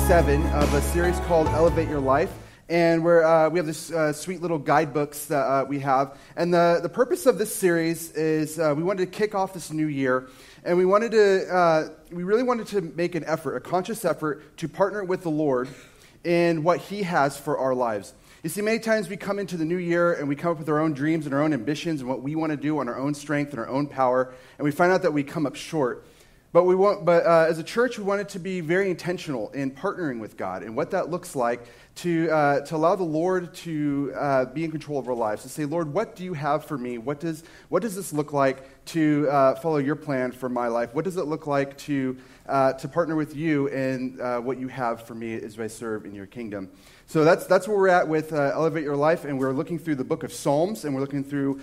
7 of a series called Elevate Your Life. And we have this sweet little guidebooks that we have. And the purpose of this series is we wanted to kick off this new year. And we really wanted to make an effort, a conscious effort, to partner with the Lord in what He has for our lives. You see, many times we come into the new year and we come up with our own dreams and our own ambitions and what we want to do on our own strength and our own power. And we find out that we come up short. But as a church, we wanted to be very intentional in partnering with God and what that looks like to allow the Lord to be in control of our lives. To say, Lord, what do you have for me? What does this look like to follow your plan for my life? What does it look like to partner with you in what you have for me as I serve in your kingdom? So that's where we're at with Elevate Your Life, and we're looking through the book of Psalms, and we're looking through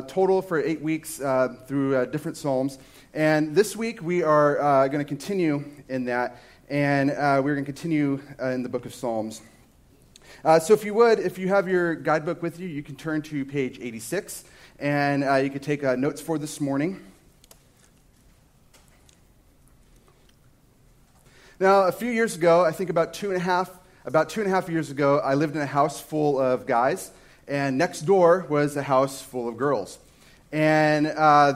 total for 8 weeks through different Psalms. And this week we are going to continue in that, and we're going to continue in the book of Psalms. So if you have your guidebook with you, you can turn to page 86, and you can take notes for this morning. Now, a few years ago, I think about two and a half years ago, I lived in a house full of guys, and next door was a house full of girls. And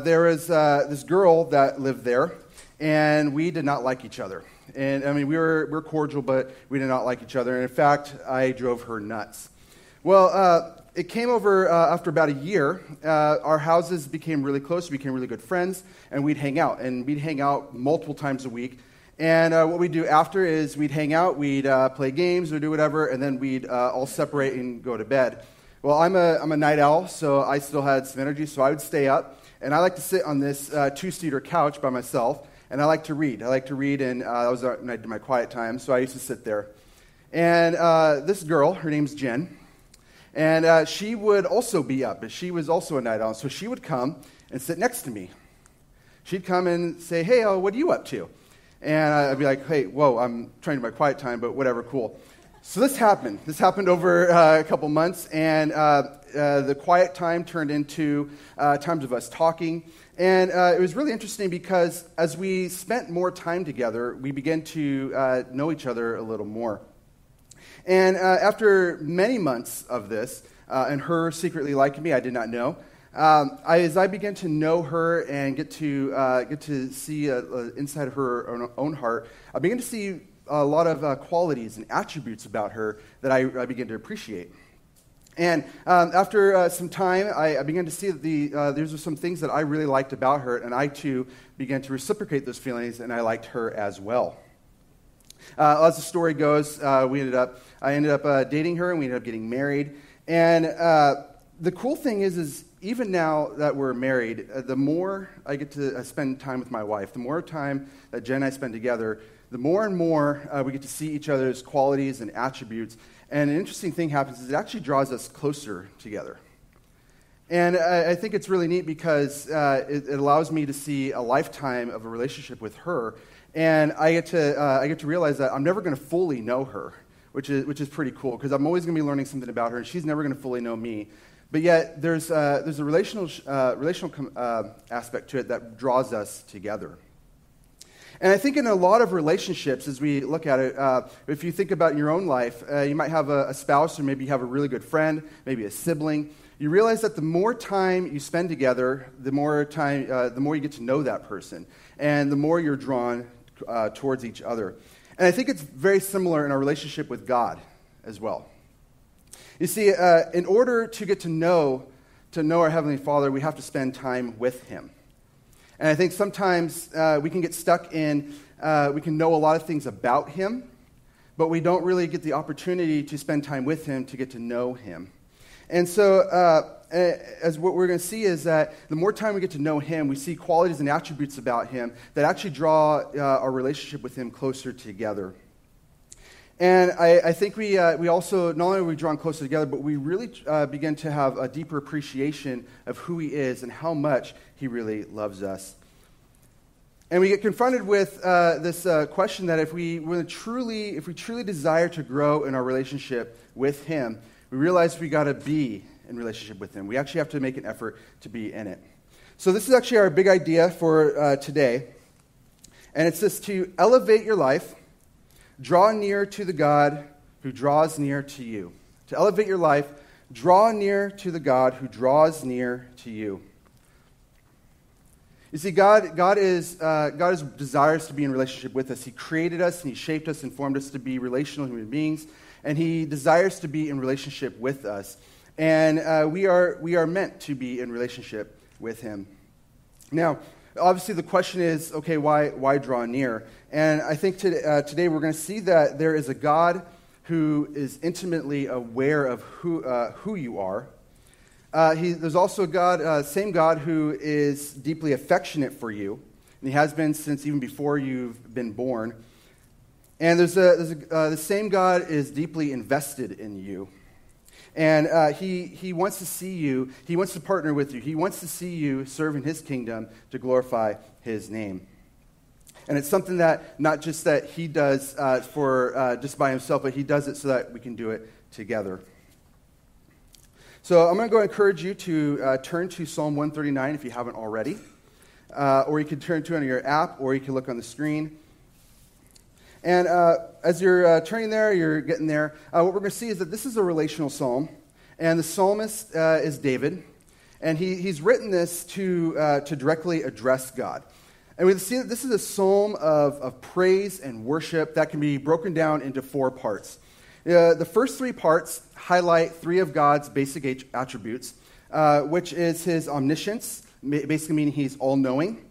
there was this girl that lived there, and we did not like each other. And I mean, we were cordial, but we did not like each other. And in fact, I drove her nuts. Well, it came over after about a year. Our houses became really close. We became really good friends, and we'd hang out. And we'd hang out multiple times a week. And what we'd do after is we'd hang out, we'd play games or do whatever, and then we'd all separate and go to bed. Well, I'm a night owl, so I still had some energy, so I would stay up, and I like to sit on this two-seater couch by myself, and I like to read. And that was when I did my quiet time, so I used to sit there. And this girl, her name's Jen, and she would also be up, but she was also a night owl, so she would come and sit next to me. She'd come and say, "Hey, what are you up to?" And I'd be like, "Hey, whoa, I'm trying to do my quiet time, but whatever, cool." So this happened. This happened over a couple months, and the quiet time turned into times of us talking. And it was really interesting because as we spent more time together, we began to know each other a little more. And after many months of this, and her secretly liking me, I did not know, as I began to know her and get to see inside of her own heart, I began to see a lot of qualities and attributes about her that I began to appreciate. And after some time, I began to see that these were some things that I really liked about her, and I too began to reciprocate those feelings, and I liked her as well. As the story goes, I ended up dating her, and we ended up getting married. And the cool thing is even now that we're married, the more I get to spend time with my wife, the more time that Jen and I spend together, the more and more we get to see each other's qualities and attributes. And an interesting thing happens is it actually draws us closer together. And I think it's really neat because it allows me to see a lifetime of a relationship with her. And I get to realize that I'm never going to fully know her, which is pretty cool because I'm always going to be learning something about her, and she's never going to fully know me. But yet there's a relational aspect to it that draws us together. And I think in a lot of relationships, as we look at it, if you think about your own life, you might have a spouse, or maybe you have a really good friend, maybe a sibling. You realize that the more time you spend together, the more you get to know that person, and the more you're drawn towards each other. And I think it's very similar in our relationship with God as well. You see, in order to get to know our Heavenly Father, we have to spend time with Him. And I think sometimes we can get stuck in, we can know a lot of things about Him, but we don't really get the opportunity to spend time with Him to get to know Him. And so as what we're going to see is that the more time we get to know Him, we see qualities and attributes about Him that actually draw our relationship with Him closer together. And I think we also, not only are we drawn closer together, but we really begin to have a deeper appreciation of who He is and how much He really loves us. And we get confronted with this question that if we truly desire to grow in our relationship with Him, we realize we got to be in relationship with Him. We actually have to make an effort to be in it. So this is actually our big idea for today. And it's this: to elevate your life, Draw near to the God who draws near to you. To elevate your life, draw near to the God who draws near to you. You see, God desires to be in relationship with us. He created us, and He shaped us and formed us to be relational human beings, and He desires to be in relationship with us. And we are meant to be in relationship with Him. Now, obviously the question is, okay, why draw near? And I think today we're going to see that there is a God who is intimately aware of who you are. There's also a God, same God who is deeply affectionate for you, and He has been since even before you've been born. And the same God is deeply invested in you. And he wants to see you, He wants to partner with you, He wants to see you serve in His kingdom to glorify His name. And it's something that not just that He does for just by Himself, but He does it so that we can do it together. So I'm going to go encourage you to turn to Psalm 139 if you haven't already. Or you can turn to it on your app, or you can look on the screen. And as you're turning there, you're getting there, what we're going to see is that this is a relational psalm. And the psalmist is David. And he's written this to directly address God. And we see that this is a psalm of praise and worship that can be broken down into 4 parts. The first 3 parts highlight 3 of God's basic attributes, which is His omniscience, basically meaning He's all-knowing.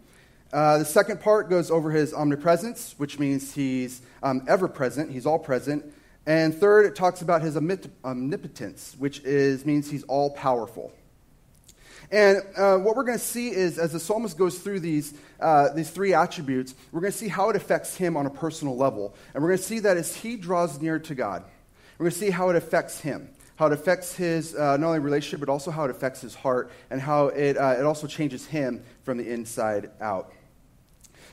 The second part goes over His omnipresence, which means He's ever-present, He's all-present. And third, it talks about His omnipotence, which means He's all-powerful. And what we're going to see is, as the psalmist goes through these 3 attributes, we're going to see how it affects him on a personal level. And we're going to see that as he draws near to God, we're going to see how it affects him, how it affects his not only relationship, but also how it affects his heart, and how it also changes him from the inside out.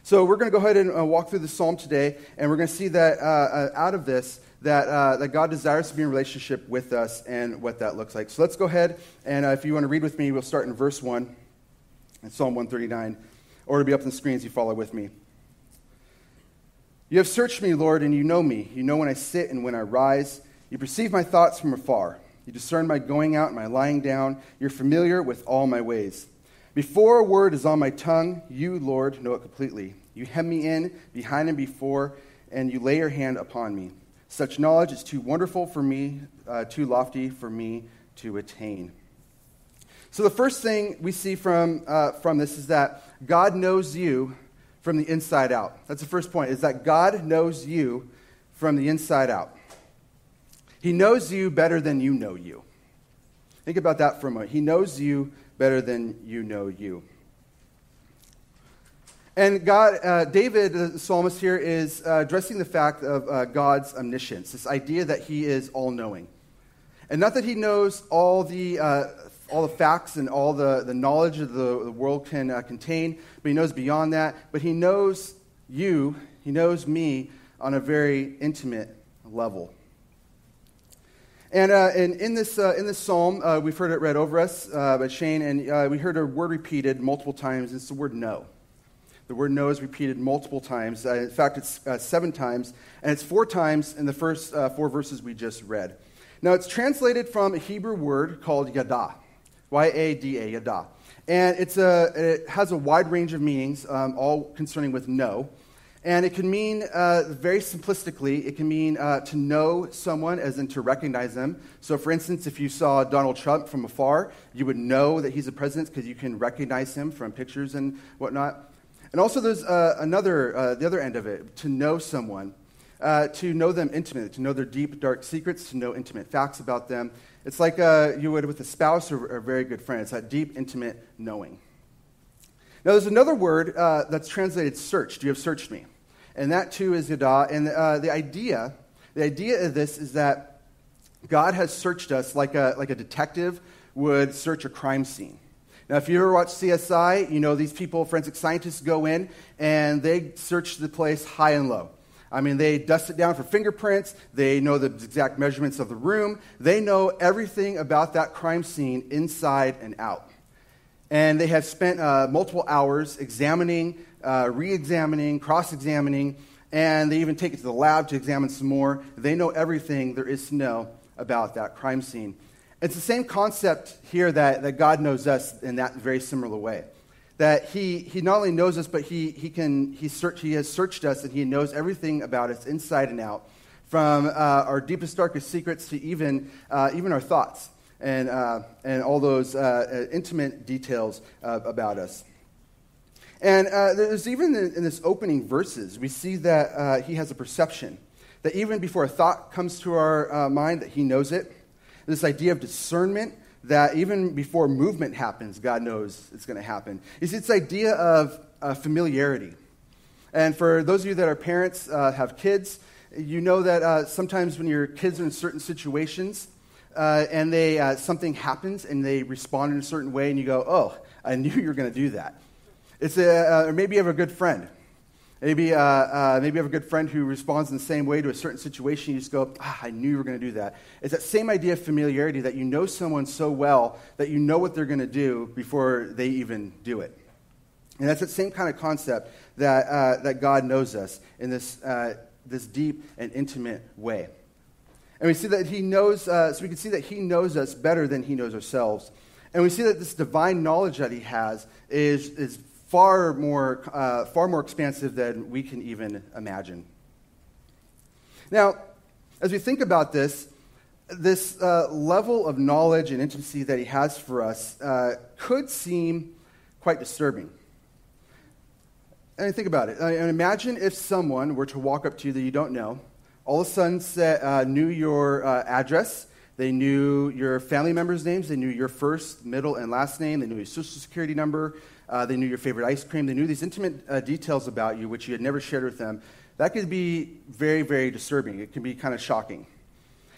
So we're going to go ahead and walk through the psalm today, and we're going to see that out of this, that God desires to be in relationship with us and what that looks like. So let's go ahead, and if you want to read with me, we'll start in verse 1 in Psalm 139, or it'll be up on the screen as you follow with me. You have searched me, Lord, and you know me. You know when I sit and when I rise. You perceive my thoughts from afar. You discern my going out and my lying down. You're familiar with all my ways. Before a word is on my tongue, you, Lord, know it completely. You hem me in, behind and before, and you lay your hand upon me. Such knowledge is too wonderful for me, too lofty for me to attain. So the first thing we see from this is that God knows you from the inside out. That's the first point, is that God knows you from the inside out. He knows you better than you know you. Think about that for a moment. He knows you better than you know you. And David, the psalmist here, is addressing the fact of God's omniscience, this idea that He is all-knowing. And not that He knows all the facts and all the knowledge that the world can contain, but He knows beyond that. But He knows you, He knows me on a very intimate level. And in this psalm, we've heard it read over us by Shane, and we heard a word repeated multiple times. It's the word "know." The word "know" is repeated multiple times. In fact, it's 7 times, and it's 4 times in the first 4 verses we just read. Now, it's translated from a Hebrew word called yada, Y-A-D-A, yada. And it has a wide range of meanings, all concerning with know. And it can mean, very simplistically, it can mean to know someone, as in to recognize them. So, for instance, if you saw Donald Trump from afar, you would know that he's a president because you can recognize him from pictures and whatnot. And also there's the other end of it, to know someone, to know them intimately, to know their deep, dark secrets, to know intimate facts about them. It's like you would with a spouse or a very good friend. It's that deep, intimate knowing. Now, there's another word that's translated searched. You have searched me. And that, too, is yada. And the idea of this is that God has searched us like a detective would search a crime scene. Now, if you ever watch CSI, you know these people, forensic scientists, go in and they search the place high and low. I mean, they dust it down for fingerprints. They know the exact measurements of the room. They know everything about that crime scene inside and out. And they have spent multiple hours examining, re-examining, cross-examining, and they even take it to the lab to examine some more. They know everything there is to know about that crime scene. It's the same concept here that God knows us in that very similar way. That he not only knows us, but he has searched us, and he knows everything about us inside and out, from our deepest, darkest secrets to even our thoughts and all those intimate details about us. And there's even in this opening verses, we see that he has a perception, that even before a thought comes to our mind, that he knows it. This idea of discernment, that even before movement happens, God knows it's going to happen. It's this idea of familiarity. And for those of you that are parents, have kids, you know that sometimes when your kids are in certain situations and something happens and they respond in a certain way, and you go, "Oh, I knew you were going to do that." It's or maybe you have a good friend. Maybe you have a good friend who responds in the same way to a certain situation. You just go, "I knew you were going to do that." It's that same idea of familiarity, that you know someone so well that you know what they're going to do before they even do it. And that's that same kind of concept that God knows us in this deep and intimate way. And we see that he knows, so we can see that he knows us better than he knows ourselves. And we see that this divine knowledge that he has is far more expansive than we can even imagine. Now, as we think about this level of knowledge and intimacy that he has for us could seem quite disturbing. And think about it. And imagine if someone were to walk up to you that you don't know, all of a sudden knew your address, they knew your family members' names, they knew your first, middle, and last name, they knew your social security number, they knew your favorite ice cream. They knew these intimate details about you, which you had never shared with them. That could be very, very disturbing. It can be kind of shocking.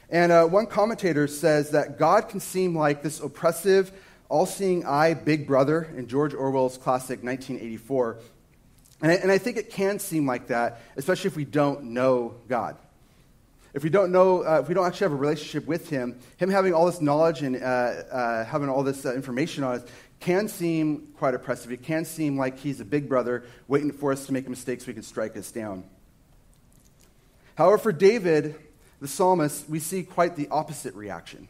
And one commentator says that God can seem like this oppressive, all-seeing eye big brother in George Orwell's classic 1984. And I think it can seem like that, especially if we don't know God. If we don't actually have a relationship with him having all this knowledge and having all this information on us can seem quite oppressive. It can seem like he's a big brother waiting for us to make a mistake so he can strike us down. However, for David, the psalmist, we see quite the opposite reaction.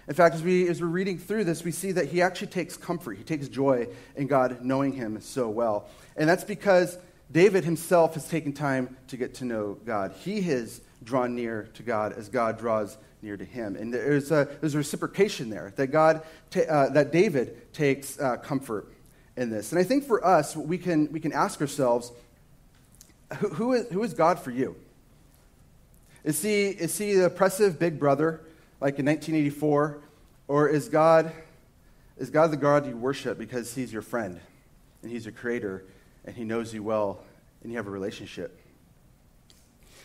In fact, as we're reading through this, we see that he actually takes comfort. He takes joy in God knowing him so well. And that's because David himself has taken time to get to know God. He has drawn near to God as God draws near to him. And there's a reciprocation there, that David takes comfort in this. And I think for us, we can ask ourselves, who is God for you? Is he the oppressive big brother like in 1984, or is God the God you worship because he's your friend and he's your creator and he knows you well and you have a relationship?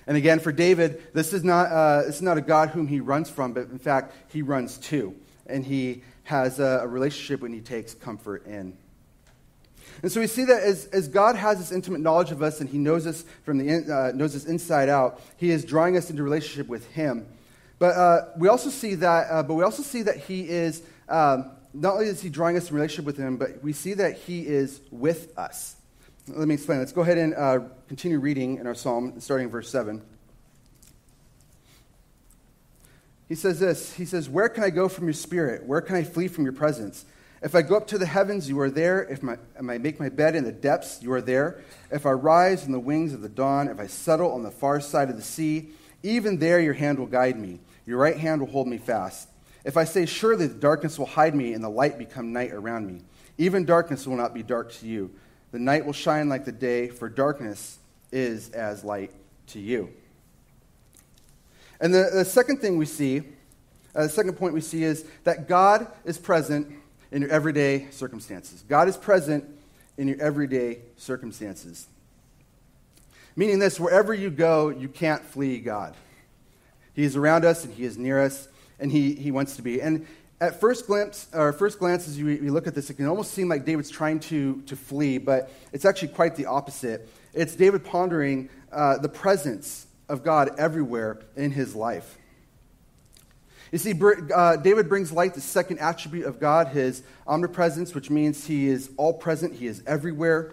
And again, for David, this is not a God whom he runs from, but in fact, he runs to. And he has a relationship when he takes comfort in. And so we see that as God has this intimate knowledge of us and he knows us knows us inside out, he is drawing us into relationship with him. But we also see that he is, not only is he drawing us in relationship with him, but we see that he is with us. Let me explain. Let's go ahead and continue reading in our psalm, starting in verse 7. He says this. He says, "Where can I go from your spirit? Where can I flee from your presence? If I go up to the heavens, you are there. If I make my bed in the depths, you are there. If I rise on the wings of the dawn, if I settle on the far side of the sea, even there your hand will guide me. Your right hand will hold me fast. If I say, surely the darkness will hide me and the light become night around me, even darkness will not be dark to you. The night will shine like the day, for darkness is as light to you." And the second thing we see, the second point we see is that God is present in your everyday circumstances. God is present in your everyday circumstances. Meaning this, wherever you go, you can't flee God. He is around us and he is near us and he wants to be. And at first glance, as we look at this, it can almost seem like David's trying to flee, but it's actually quite the opposite. It's David pondering the presence of God everywhere in his life. You see, David brings light the second attribute of God, his omnipotence, which means he is all present, he is everywhere.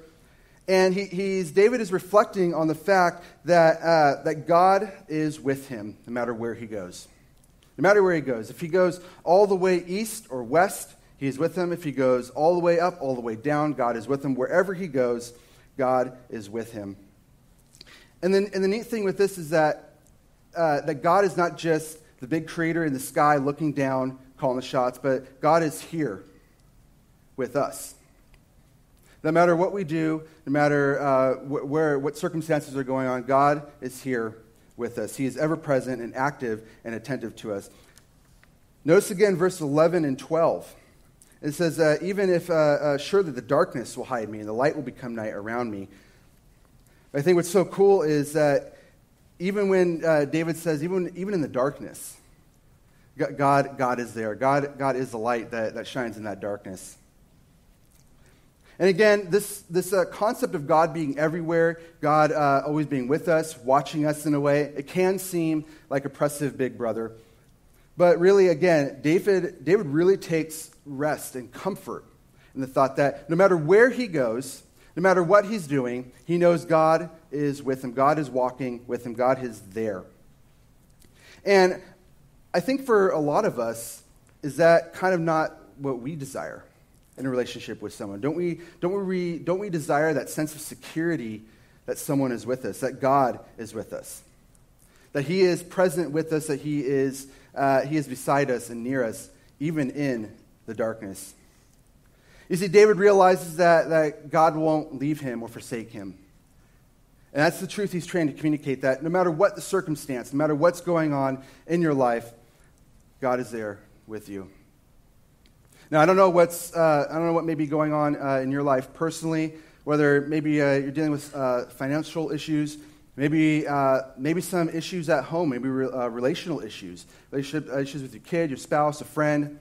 And David is reflecting on the fact that God is with him no matter where he goes. No matter where he goes. If he goes all the way east or west, he is with him. If he goes all the way up, all the way down, God is with him. Wherever he goes, God is with him. And the neat thing with this is that God is not just the big creator in the sky looking down, calling the shots, but God is here with us. No matter what we do, no matter what circumstances are going on, God is here with us. He is ever present and active and attentive to us. Notice again verse 11 and 12. It says, even if surely the darkness will hide me and the light will become night around me. I think what's so cool is that even when David says, even in the darkness, God is there. God is the light that shines in that darkness. And again, this concept of God being everywhere, God always being with us, watching us in a way, it can seem like oppressive big brother. But really, again, David really takes rest and comfort in the thought that no matter where he goes, no matter what he's doing, he knows God is with him. God is walking with him. God is there. And I think for a lot of us, is that kind of not what we desire in a relationship with someone? Don't we desire that sense of security that someone is with us, that God is with us, that he is present with us, that he is beside us and near us, even in the darkness. You see, David realizes that God won't leave him or forsake him. And that's the truth he's trying to communicate, that no matter what the circumstance, no matter what's going on in your life, God is there with you. Now, I don't know what may be going on in your life personally, whether maybe you're dealing with financial issues, maybe some issues at home, maybe relational issues, relationship issues with your kid, your spouse, a friend.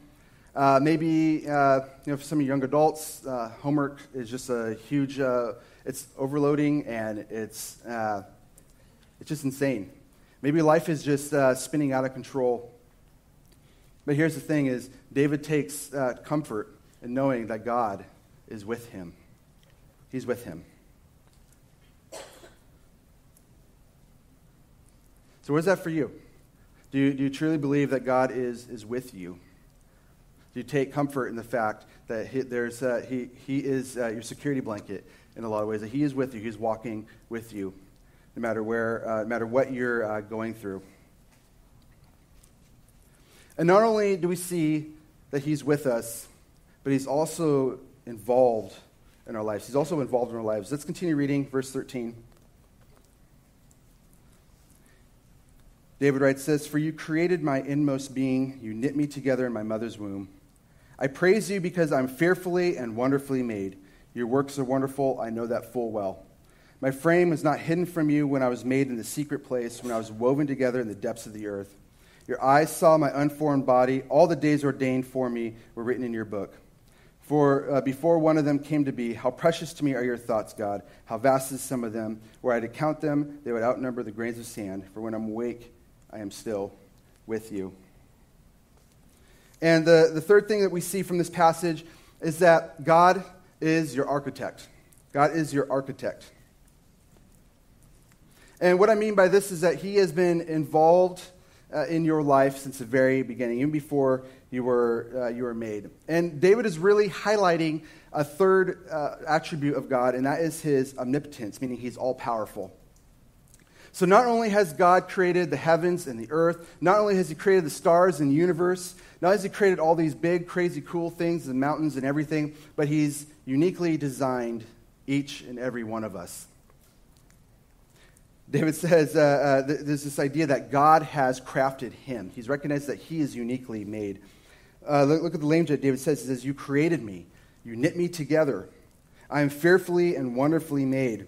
Maybe for some young adults, homework is just a huge. It's overloading and it's just insane. Maybe life is just spinning out of control. But here's the thing: is David takes comfort in knowing that God is with him. He's with him. So, what is that for you? Do you truly believe that God is with you? Do you take comfort in the fact that he is your security blanket in a lot of ways? That He is with you. He's walking with you, no matter no matter what you're going through. And not only do we see that He's with us, but He's also involved in our lives. He's also involved in our lives. Let's continue reading verse 13. David writes this, "For you created my inmost being. You knit me together in my mother's womb. I praise you because I'm fearfully and wonderfully made. Your works are wonderful. I know that full well. My frame was not hidden from you when I was made in the secret place, when I was woven together in the depths of the earth. Your eyes saw my unformed body. All the days ordained for me were written in your book. For before one of them came to be, how precious to me are your thoughts, God. How vast is some of them. Were I to count them, they would outnumber the grains of sand. For when I'm awake, I am still with you." And the third thing that we see from this passage is that God is your architect. God is your architect. And what I mean by this is that He has been involved in your life since the very beginning, even before you were made. And David is really highlighting a third attribute of God, and that is His omnipotence, meaning He's all-powerful. So not only has God created the heavens and the earth, not only has He created the stars and the universe, not only has He created all these big, crazy, cool things, the mountains and everything, but He's uniquely designed each and every one of us. David says there's this idea that God has crafted him. He's recognized that he is uniquely made. Look at the language that David says. He says, "You created me. You knit me together. I am fearfully and wonderfully made."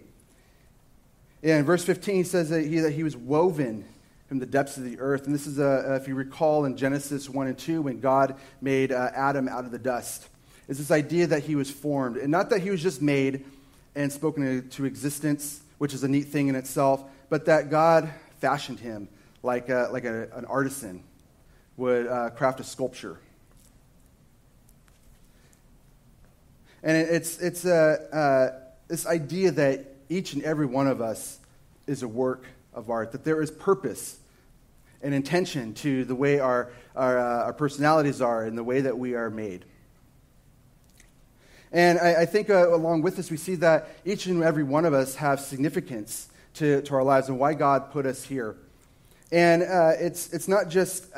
Yeah, in verse 15, he says that he was woven from the depths of the earth. And this is, if you recall, in Genesis 1 and 2, when God made Adam out of the dust. It's this idea that he was formed. And not that he was just made and spoken into existence, which is a neat thing in itself, but that God fashioned him like an artisan would craft a sculpture. And it's this idea that each and every one of us is a work of art, that there is purpose and intention to the way our personalities are and the way that we are made. And I think along with this, we see that each and every one of us have significance to our lives and why God put us here. And it's not just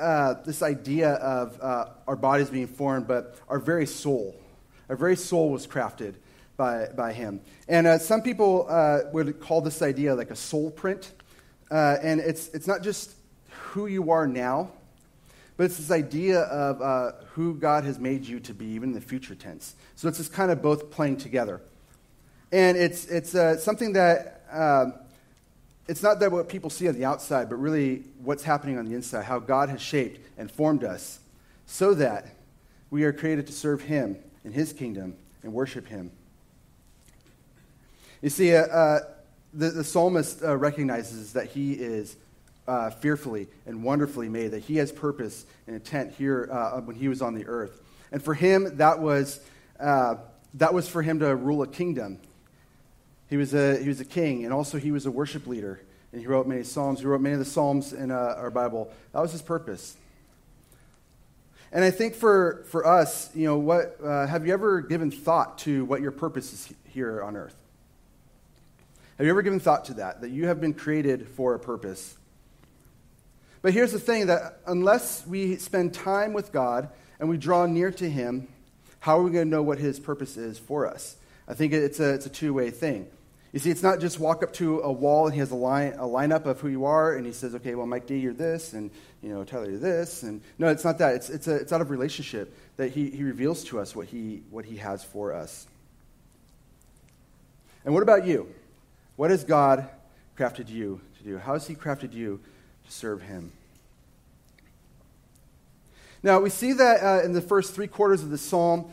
this idea of our bodies being formed, but our very soul. Our very soul was crafted by Him. And some people would call this idea like a soul print. And it's not just who you are now, but it's this idea of who God has made you to be, even in the future tense. So it's just kind of both playing together. And it's something that, it's not that what people see on the outside, but really what's happening on the inside, how God has shaped and formed us so that we are created to serve Him in His kingdom and worship Him. You see, the psalmist recognizes that he is fearfully and wonderfully made, that he has purpose and intent here when he was on the earth. And for him, that was for him to rule a kingdom. He was a king, and also he was a worship leader. And he wrote many psalms. He wrote many of the psalms in our Bible. That was his purpose. And I think for us, what have you ever given thought to what your purpose is here on earth? Have you ever given thought to that you have been created for a purpose? But here's the thing, that unless we spend time with God and we draw near to Him, how are we going to know what His purpose is for us? I think it's a two-way thing. You see, it's not just walk up to a wall and He has a lineup of who you are, and He says, okay, well, Mike D, you're this, and Tyler, you're this. And no, it's not that. It's out of relationship that He reveals to us what He has for us. And what about you? What has God crafted you to do? How has He crafted you to serve Him? Now, we see that in the first 3 quarters of the psalm,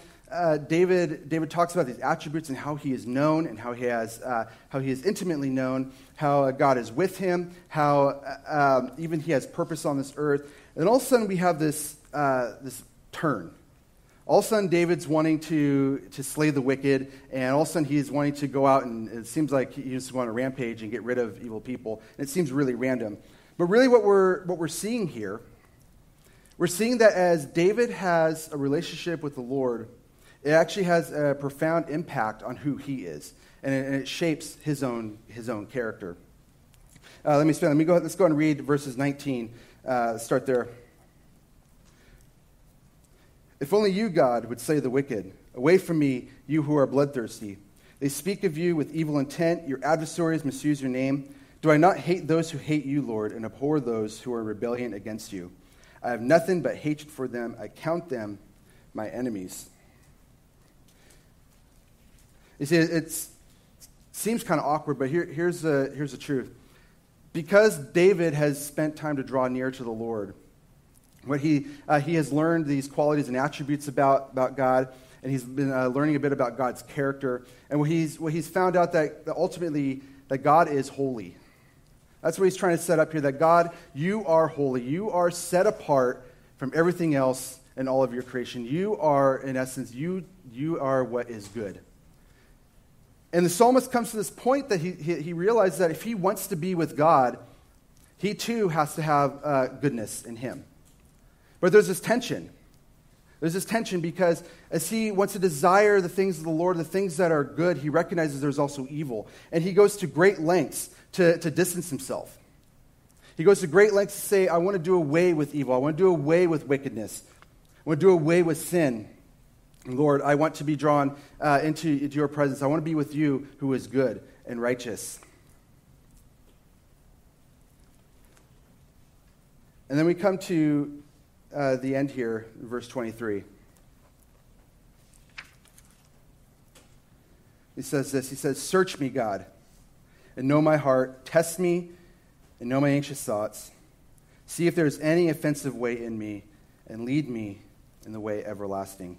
David talks about these attributes and how he is known and how he is intimately known, how God is with him, how even he has purpose on this earth. And all of a sudden, we have this turn. All of a sudden, David's wanting to slay the wicked, and all of a sudden, he's wanting to go out, and it seems like he just wants to rampage and get rid of evil people. And it seems really random. But really what we're seeing here, we're seeing that as David has a relationship with the Lord, it actually has a profound impact on who he is, and it shapes his own character. Let's go and read verses 19. Start there. If only you, God, would slay the wicked. Away from me, you who are bloodthirsty. They speak of you with evil intent. Your adversaries misuse your name. Do I not hate those who hate you, Lord, and abhor those who are in rebellion against you? I have nothing but hatred for them. I count them my enemies. You see, it seems kind of awkward, but here's the truth. Because David has spent time to draw near to the Lord, what he has learned these qualities and attributes about God, and he's been learning a bit about God's character, and what he's found out that ultimately that God is holy. That's what he's trying to set up here, that God, you are holy. You are set apart from everything else in all of your creation. You are, in essence, you are what is good. And the psalmist comes to this point that he realizes that if he wants to be with God, he too has to have goodness in him. But there's this tension. There's this tension because as he wants to desire the things of the Lord, the things that are good, he recognizes there's also evil. And he goes to great lengths to distance himself. He goes to great lengths to say, I want to do away with evil. I want to do away with wickedness. I want to do away with sin. Lord, I want to be drawn into your presence. I want to be with you who is good and righteous. And then we come to the end here, verse 23. He says this, he says, search me, God, and know my heart. Test me and know my anxious thoughts. See if there's any offensive way in me, and lead me in the way everlasting.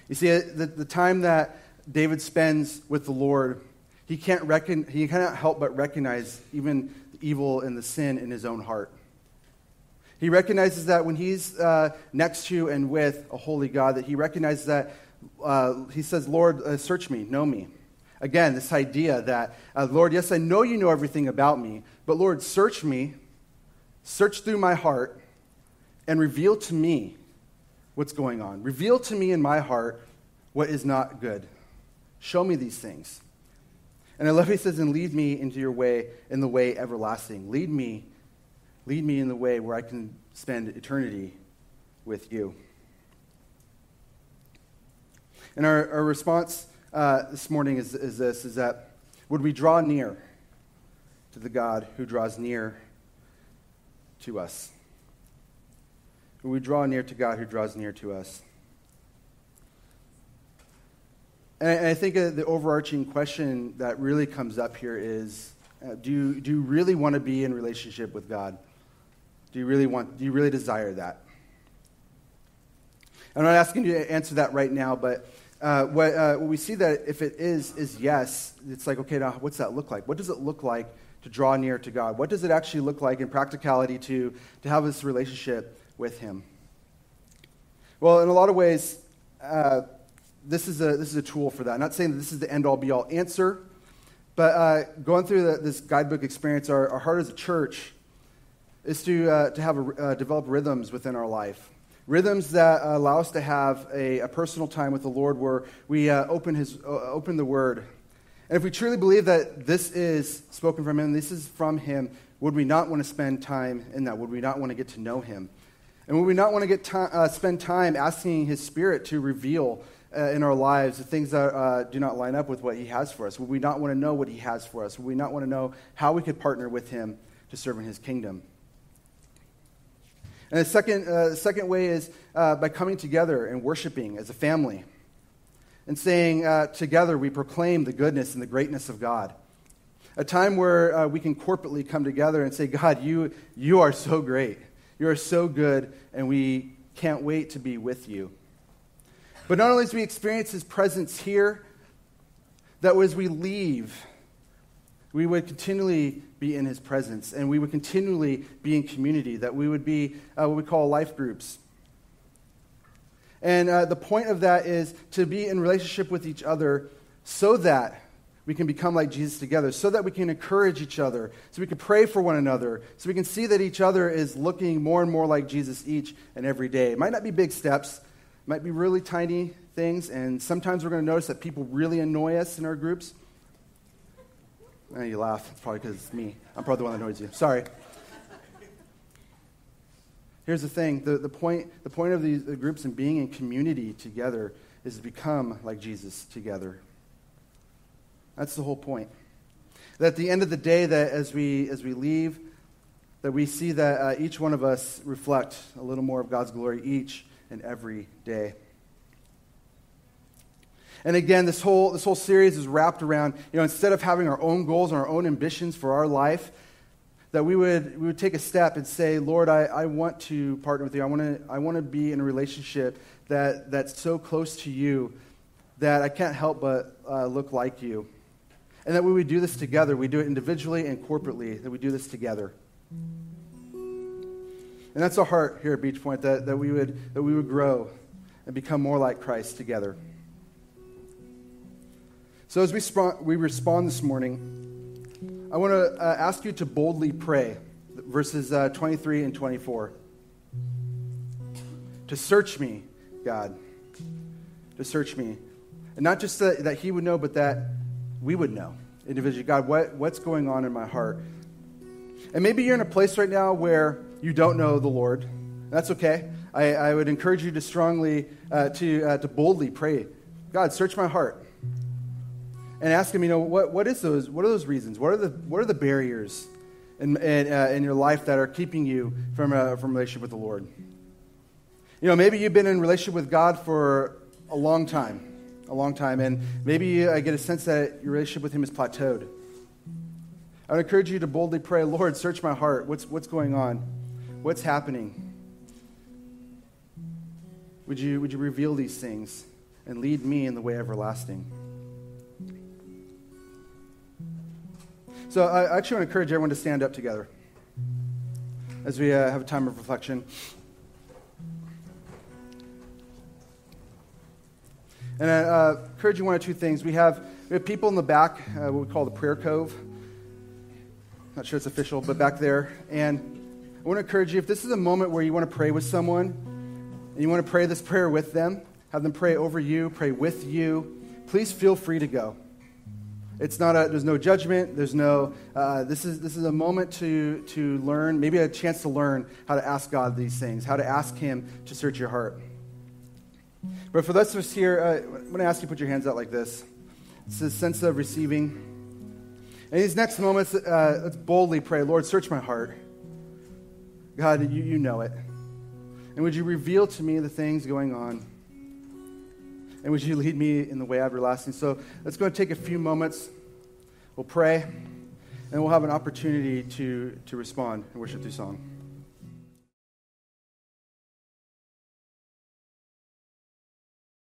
You see, the time that David spends with the Lord, he cannot help but recognize even the evil and the sin in his own heart. He recognizes that when he's next to and with a holy God, that he recognizes that he says, Lord, search me, know me. Again, this idea that, Lord, yes, I know you know everything about me, but Lord, search me, search through my heart, and reveal to me what's going on. Reveal to me in my heart what is not good. Show me these things. And I love he says, and lead me into your way, in the way everlasting. Lead me in the way where I can spend eternity with you. And our response this morning is that would we draw near to the God who draws near to us? Would we draw near to God who draws near to us? And I think the overarching question that really comes up here is, do you really want to be in relationship with God? Do you really desire that? I'm not asking you to answer that right now, but what we see that if it is yes, it's like, okay, now what's that look like? What does it look like to draw near to God? What does it actually look like in practicality to have this relationship with Him? Well, in a lot of ways, this is a tool for that. I'm not saying that this is the end-all, be-all answer, but going through this guidebook experience, our heart as a church is to have develop rhythms within our life. Rhythms that allow us to have a personal time with the Lord where we open the Word. And if we truly believe that this is spoken from Him, this is from Him, would we not want to spend time in that? Would we not want to get to know Him? And would we not want to spend time asking His Spirit to reveal in our lives the things that do not line up with what He has for us? Would we not want to know what He has for us? Would we not want to know how we could partner with Him to serve in His kingdom? And the second way is by coming together and worshiping as a family and saying together we proclaim the goodness and the greatness of God. A time where we can corporately come together and say, God, you are so great. You are so good, and we can't wait to be with you. But not only do we experience His presence here, that as we leave, we would continually be in His presence, and we would continually be in community, that we would be what we call life groups. And the point of that is to be in relationship with each other so that we can become like Jesus together, so that we can encourage each other, so we can pray for one another, so we can see that each other is looking more and more like Jesus each and every day. It might not be big steps, it might be really tiny things, and sometimes we're going to notice that people really annoy us in our groups. You laugh. It's probably because it's me. I'm probably the one that annoys you. Sorry. Here's the thing. The point of these groups and being in community together is to become like Jesus together. That's the whole point. That at the end of the day, that as we leave, that we see that each one of us reflect a little more of God's glory each and every day. And again, this whole series is wrapped around, instead of having our own goals and our own ambitions for our life, that we would take a step and say, Lord, I want to partner with you. I want to be in a relationship that's so close to you that I can't help but look like you. And that we would do this together. We do it individually and corporately, that we do this together. And that's our heart here at Beachpoint, that we would grow and become more like Christ together. So as we respond this morning, I want to ask you to boldly pray, verses 23 and 24. To search me, God. To search me. And not just that He would know, but that we would know individually. God, what's going on in my heart? And maybe you're in a place right now where you don't know the Lord. That's okay. I would encourage you to strongly, to boldly pray. God, search my heart. And ask Him, what are those reasons? What are the barriers in your life that are keeping you from relationship with the Lord? Maybe you've been in relationship with God for a long time, and maybe I get a sense that your relationship with Him is plateaued. I would encourage you to boldly pray, Lord, search my heart. What's going on? What's happening? Would you reveal these things and lead me in the way everlasting? So I actually want to encourage everyone to stand up together as we have a time of reflection. And I encourage you one or two things. We have people in the back, what we call the prayer cove. Not sure it's official, but back there. And I want to encourage you, if this is a moment where you want to pray with someone, and you want to pray this prayer with them, have them pray over you, pray with you, please feel free to go. It's not there's no judgment. There's no. This is a moment to learn, maybe a chance to learn how to ask God these things, how to ask Him to search your heart. But for those of us here, I'm going to ask you to put your hands out like this. It's a sense of receiving. In these next moments, let's boldly pray, Lord, search my heart. God, you know it. And would you reveal to me the things going on? And would you lead me in the way everlasting? So let's go and take a few moments. We'll pray, and we'll have an opportunity to respond and worship through song.